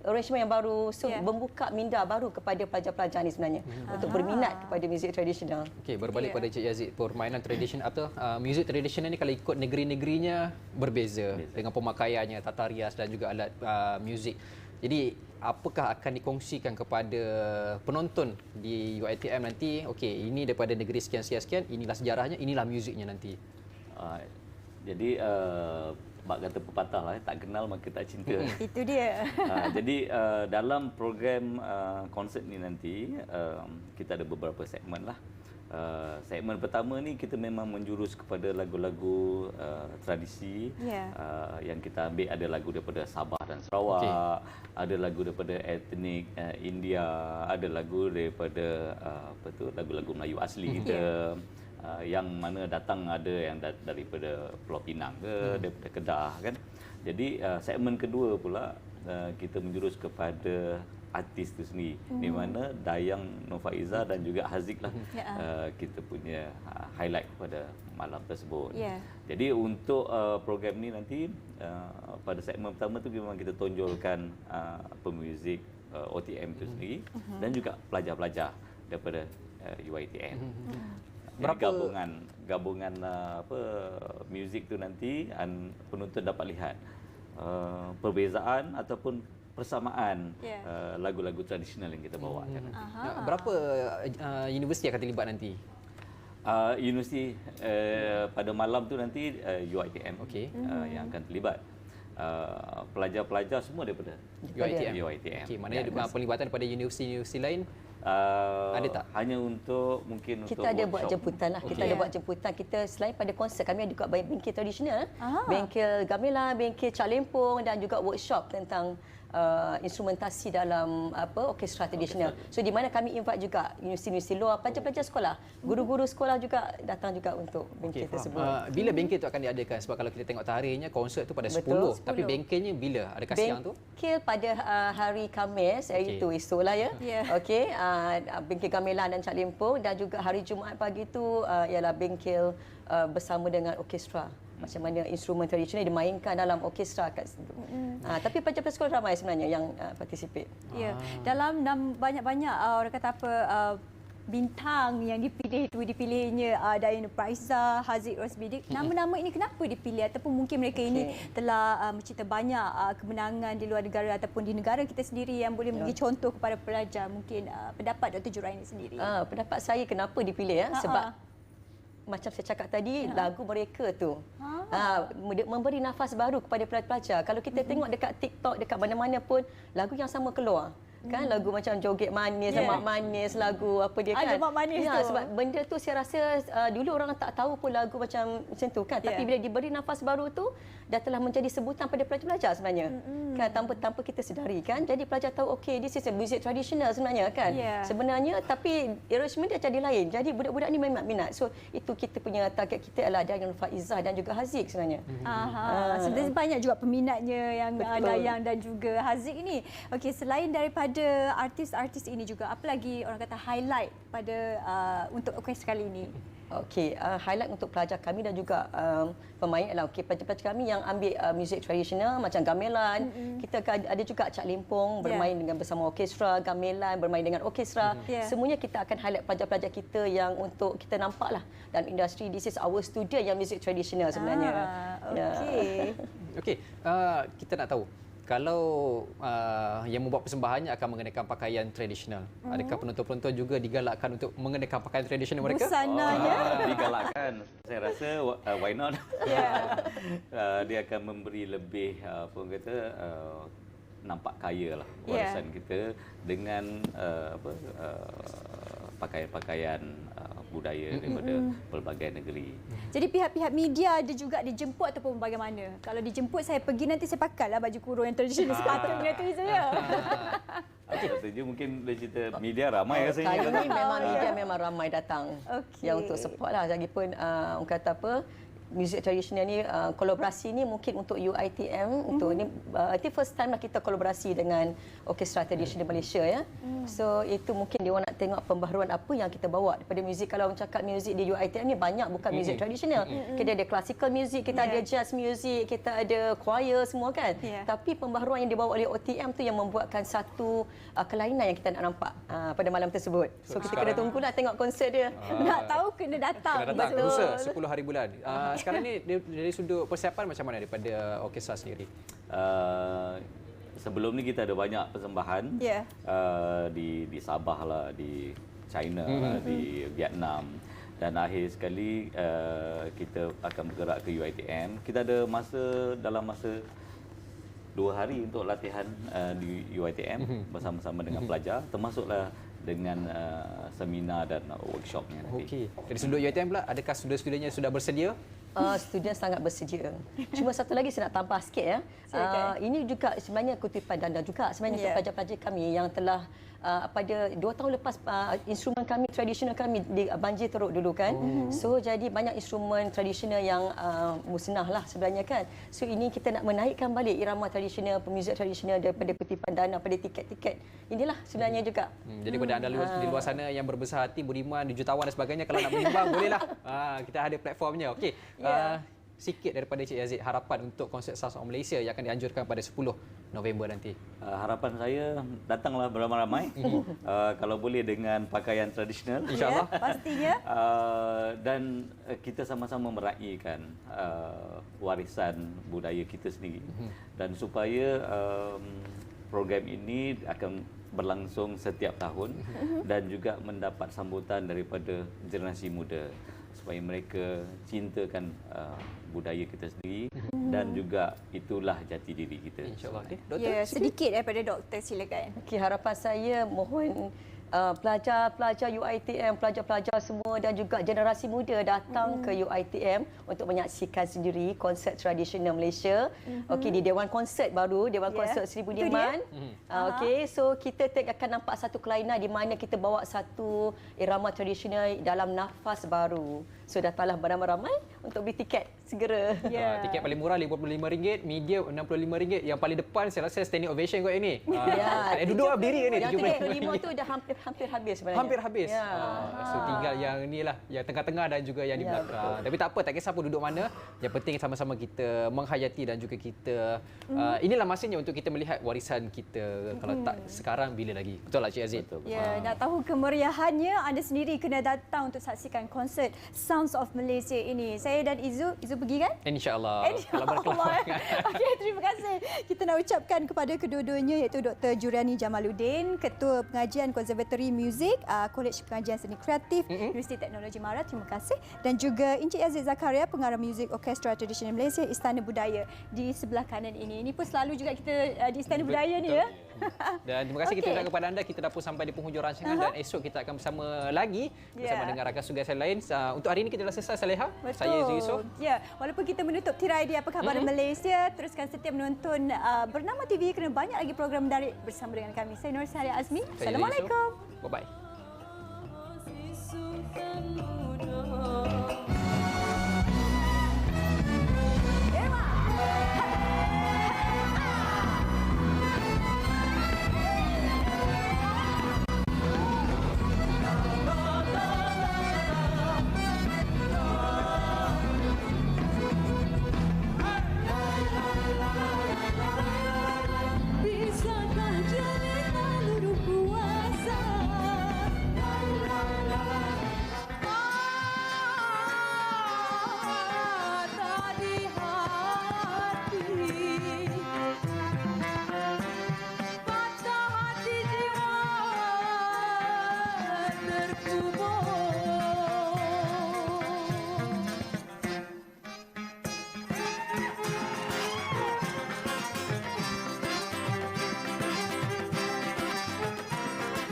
arrangement yang baru, so membuka minda baru kepada pelajar-pelajar ni sebenarnya untuk berminat kepada muzik tradisional. Okey, berbalik pada Cik Yazid, permainan tradisional muzik tradisional ni kalau ikut negeri-negerinya berbeza dengan pemakaiannya, tata rias dan juga alat muzik. Jadi apakah akan dikongsikan kepada penonton di UiTM nanti? Okey, ini daripada negeri sekian-sekian, inilah sejarahnya, inilah muziknya nanti. Jadi mak kata pepatah lah, tak kenal maka tak cinta. Itu dia. Jadi dalam program konsert ni nanti kita ada beberapa segmen lah. Segmen pertama ni kita memang menjurus kepada lagu-lagu tradisi yang kita ambil. Ada lagu daripada Sabah dan Sarawak, ada lagu daripada etnik India, ada lagu daripada lagu-lagu Melayu asli kita. Yang mana datang ada yang daripada Pulau Pinang ke, daripada Kedah kan. Jadi segmen kedua pula kita menjurus kepada artis itu sendiri, di mana Dayang Nurfaiza dan juga Haziq lah kita punya highlight pada malam tersebut. Jadi untuk program ni nanti pada segmen pertama tu memang kita tonjolkan pemuzik OTM itu sendiri dan juga pelajar-pelajar daripada UiTM. Berapa gabungan muzik tu nanti penonton dapat lihat perbezaan ataupun persamaan lagu-lagu tradisional yang kita bawakan. Berapa universiti akan terlibat nanti? Universiti pada malam tu nanti UiTM yang akan terlibat. Pelajar-pelajar semua daripada UiTM. Okey, maknanya pelibatan pada universiti-universiti lain ada tak? Hanya untuk mungkin kita ada buat jemputan lah. Kita ada buat jemputan. Kita selain pada konsert, kami ada juga bengkel tradisional, bengkel gamelan, bengkel Cak Lempong dan juga workshop tentang instrumentasi dalam orkestra tradisional. So di mana kami invite juga universiti-universiti luar, pelajar-pelajar sekolah, guru-guru sekolah juga datang juga untuk bengkel tersebut. Bila bengkel itu akan diadakan? Sebab kalau kita tengok tarikhnya konsert itu pada 10, tapi bengkelnya bila? Adakah siang tu? Bengkel pada hari Khamis, iaitu esoklah ya. Okey, bengkel gamelan dan Cak Limpong, dan juga hari Jumaat pagi tu ialah bengkel bersama dengan orkestra. Macam mana instrumen tradisional dimainkan dalam orkestra kat situ. Tapi pelajar-pelajar sekolah ramai sebenarnya yang participate. Ya, dalam banyak-banyak orang kata apa bintang yang dipilihnya Diana Praiza, Haziq Rosbidik. Nama-nama ini kenapa dipilih, ataupun mungkin mereka ini telah mencipta banyak kemenangan di luar negara ataupun di negara kita sendiri yang boleh menjadi contoh kepada pelajar. Mungkin pendapat Dr. Juraini sendiri. Pendapat saya kenapa dipilih sebab macam saya cakap tadi, lagu mereka tu memberi nafas baru kepada pelajar-pelajar. Kalau kita tengok dekat TikTok, dekat mana-mana pun, lagu yang sama keluar. Kan lagu macam Joget Manis, Lemak Manis, lagu apa dia kan. Lemak Manis tu. Sebab benda tu saya rasa dulu orang tak tahu pun lagu macam tu kan. Tapi bila diberi nafas baru tu, dah telah menjadi sebutan pada pelajar-pelajar sebenarnya. Kan tanpa kita sedari kan. Jadi pelajar tahu okey, this is a music traditional sebenarnya kan. Sebenarnya tapi arrangement dia jadi lain. Jadi budak-budak ni memang minat. So itu kita punya target kita adalah Dayang Faizah dan juga Haziq sebenarnya. Sebenarnya banyak juga peminatnya yang Dayang dan juga Haziq ini. Okey, selain daripada artis-artis ini juga, apa lagi orang kata highlight pada untuk orkestra kali ini? Okey, highlight untuk pelajar kami dan juga pemain adalah pelajar-pelajar kami yang ambil muzik tradisional macam gamelan. Kita ada juga Cak Limpong bermain dengan bersama orkestra, gamelan bermain dengan orkestra. Semuanya kita akan highlight pelajar-pelajar kita yang untuk kita nampaklah dalam industri, this is our student yang muzik tradisional sebenarnya. Okey, kita nak tahu kalau yang membuat persembahannya akan mengenakan pakaian tradisional, adakah penonton-penonton juga digalakkan untuk mengenakan pakaian tradisional mereka? Busananya. Digalakkan. Saya rasa why not? Dia akan memberi lebih nampak kaya lah warisan kita dengan pakaian-pakaian budaya daripada pelbagai negeri. Jadi pihak-pihak media ada juga dijemput ataupun bagaimana? Kalau dijemput saya pergi, nanti saya pakailah baju kurung yang tradisional sepatutnya tu saya. Saja mungkin dari cerita media ramai rasanya. Kali ini memang media memang ramai datang. Yang untuk support lah. Lagipun orang kata apa, muzik tradisional ni, kolaborasi ni mungkin untuk UiTM, untuk ni I think first time lah kita kolaborasi dengan orkestra tradisional Malaysia ya. So itu mungkin dia orang nak tengok pembaharuan apa yang kita bawa daripada muzik. Kalau cakap muzik di UiTM ni banyak bukan muzik tradisional. Kita ada classical music, kita ada jazz music, kita ada choir semua kan. Tapi pembaharuan yang dibawa oleh OTM tu yang membuatkan satu kelainan yang kita nak nampak pada malam tersebut. So kita kena tunggulah tengok konsert dia. Nak tahu kena datang. Kena datang. Betul. 10 hari bulan. Sekarang ni dari sudut persiapan macam mana daripada orkestra sendiri? Sebelum ni kita ada banyak persembahan di Sabah lah, di China lah, di Vietnam, dan akhir sekali kita akan bergerak ke UiTM. Kita ada dalam masa 2 hari untuk latihan di UiTM bersama-sama dengan pelajar, termasuklah dengan seminar dan workshopnya nanti. Okey. Dari sudut UiTM pula, adakah student-studentnya sudah bersedia? Student sangat bersedia. Cuma satu lagi saya nak tambah sikit ya. Ini juga sebenarnya kutipan dan juga sebenarnya untuk pelajar-pelajar kami yang telah pada 2 tahun lepas instrumen kami tradisional kami di banjir teruk dulu kan. So jadi banyak instrumen tradisional yang musnah lah sebenarnya kan. So ini kita nak menaikkan balik irama tradisional, pemuzik tradisional daripada kutipan dana pada tiket-tiket. Inilah sebenarnya juga. Jadi kepada anda di luar sana yang berbesar hati, budiman, jutawan dan sebagainya, kalau nak menyumbang bolehlah. Kita ada platformnya. Okey. Sikit daripada Cik Haziq, harapan untuk konsert Sounds of Malaysia yang akan dianjurkan pada 10 November nanti. Harapan saya datanglah beramai-ramai. Kalau boleh dengan pakaian tradisional, insya-Allah. Pastinya. Dan kita sama-sama meraihkan warisan budaya kita sendiri. Dan supaya program ini akan berlangsung setiap tahun dan juga mendapat sambutan daripada generasi muda, supaya mereka cintakan budaya kita sendiri dan juga itulah jati diri kita. InsyaAllah. Doktor, sedikit daripada doktor, silakan. Okey, harapan saya mohon pelajar-pelajar UiTM, pelajar-pelajar semua dan juga generasi muda datang ke UiTM untuk menyaksikan sendiri konsert tradisional Malaysia. Okey, di Dewan Konsert baru, Dewan Konsert Seri Budiman. Okey, so kita akan nampak satu kelainan di mana kita bawa satu irama tradisional dalam nafas baru. So datanglah beramai-ramai untuk beli tiket segera. Tiket paling murah RM55, medium RM65. Yang paling depan saya rasa standing ovation kot ini. Duduk berdiri kan ni? Yang tiket 5 tu dah hampir habis sebenarnya. Hampir habis. So tinggal yang inilah, yang tengah-tengah dan juga yang di belakang. Tapi tak apa, tak kisah pun duduk mana. Yang penting sama-sama kita menghayati dan juga kita inilah masanya untuk kita melihat warisan kita. Kalau tak sekarang, bila lagi? Betul tak Cik Aziz? Ya, nak tahu kemeriahannya, anda sendiri kena datang untuk saksikan konsert Sounds of Malaysia ini. Saya dan Izu pergi kan? InsyaAllah. InsyaAllah. Okey, terima kasih. Kita nak ucapkan kepada kedua-duanya iaitu Dr. Juriani Jamaluddin, Ketua Pengajian Konservatori Muzik, Kolej Pengajian Seni Kreatif, Universiti Teknologi Mara. Terima kasih. Dan juga Encik Aziz Zakaria, Pengarah Muzik Orkestra Tradisional Malaysia, Istana Budaya di sebelah kanan ini. Ini pun selalu juga kita di Istana Budaya ni ya. Dan terima kasih kita ucapkan kepada anda. Kita dah pun sampai di penghujung rancangan dan esok kita akan bersama lagi bersama dengan rakan tugas yang lain. Untuk hari ini kita dah selesai, Saleha. Saya Izu Yusof. Ya, walaupun kita menutup tirai di Apa Khabar Malaysia, teruskan setia menonton Bernama TV kerana banyak lagi program menarik bersama dengan kami. Saya Nur Sari Azmi. Assalamualaikum. Bye-bye.